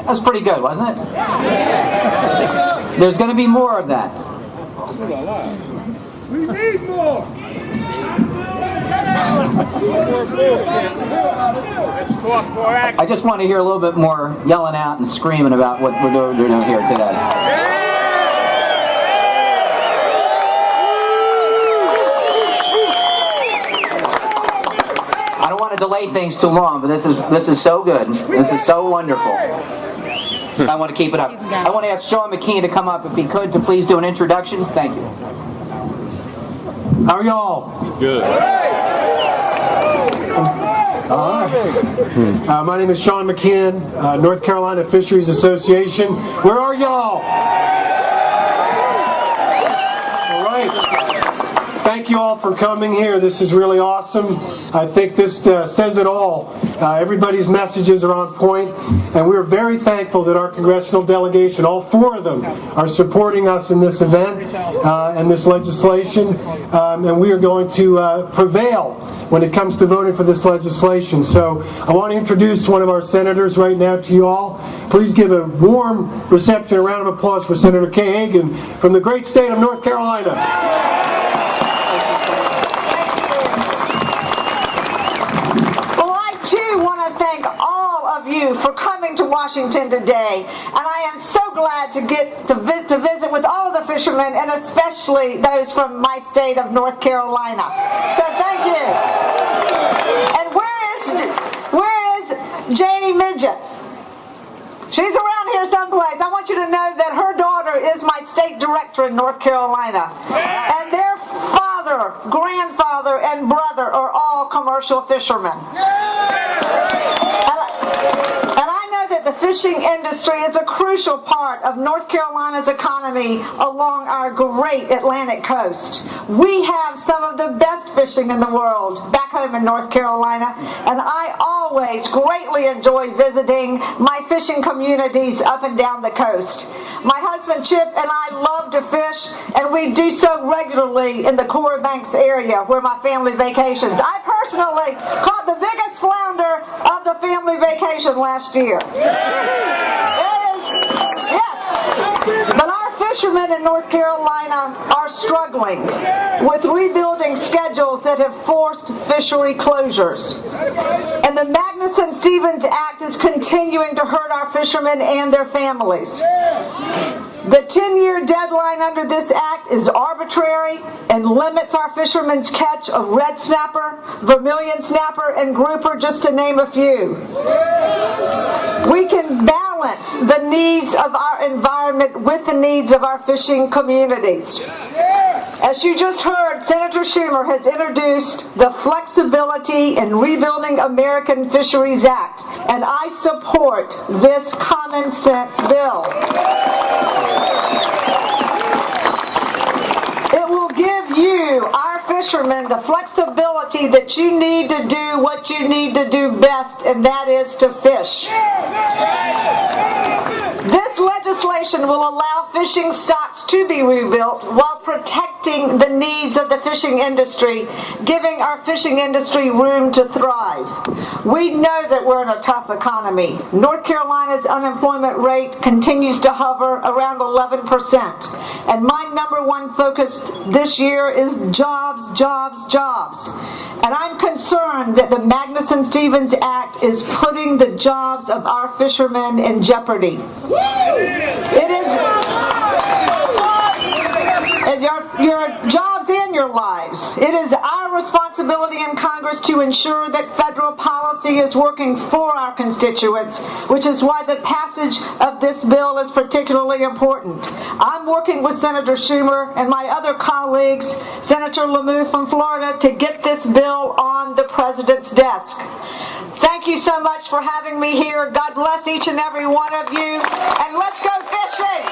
That was pretty good, wasn't it? There's going to be more of that. We need more. I just want to hear a little bit more yelling out and screaming about what we're doing here today. I don't want to delay things too long, but this is so good. This is so wonderful. I want to keep it up. I want to ask Sean McKeon to come up, if he could, to please do an introduction. Thank you. How are y'all? Good. My name is Sean McKeon, North Carolina Fisheries Association. Where are y'all? All right. Thank you all for coming here. This is really awesome. I think this says it all. Everybody's messages are on point, and we're very thankful that our congressional delegation, all four of them, are supporting us in this event and this legislation, and we are going to prevail when it comes to voting for this legislation. So I want to introduce one of our senators right now to you all. Please give a warm reception, a round of applause for Senator Kay Hagen from the great state of North Carolina. You for coming to Washington today, and I am so glad to get to visit with all of the fishermen, and especially those from my state of North Carolina. So thank you. And where is Janie Midget? She's around here someplace. I want you to know that her daughter is my state director in North Carolina, and their father, grandfather, and brother are all commercial fishermen. And I know that the fishing industry is a crucial part of North Carolina's economy along our great Atlantic coast. We have some of the best fishing in the world back home in North Carolina, and I always greatly enjoy visiting my fishing communities up and down the coast. My husband Chip and I love to fish, and we do so regularly in the Corps Banks area where my family vacations. I personally caught the biggest flounder of the family vacation last year. But our fishermen in North Carolina are struggling with rebuilding schedules that have forced fishery closures. And the Magnuson-Stevens Act is continuing to hurt our fishermen and their families. The 10-year deadline under this act is arbitrary and limits our fishermen's catch of red snapper, vermilion snapper, and grouper, just to name a few. We can balance the needs of our environment with the needs of our fishing communities. As you just heard, Senator Schumer has introduced the Flexibility in Rebuilding American Fisheries Act, and I support this common sense bill. It will give you, our fishermen, the flexibility that you need to do what you need to do best, and that is to fish. This legislation will allow fishing stocks to be rebuilt while protecting the needs of the fishing industry, giving our fishing industry room to thrive. We know that we're in a tough economy. North Carolina's unemployment rate continues to hover around 11%. And my number one focus this year is jobs, jobs, jobs. And I'm concerned that the Magnuson-Stevens Act is putting the jobs of our fishermen in jeopardy. It is, and your jobs and your lives. It is our responsibility in Congress to ensure that federal policy is working for our constituents, which is why the passage of this bill is particularly important. I'm working with Senator Schumer and my other colleagues, Senator Lamou from Florida, to get this bill on the President's desk. Thank you so much for having me here. God bless each and every one of you, and let's go fishing!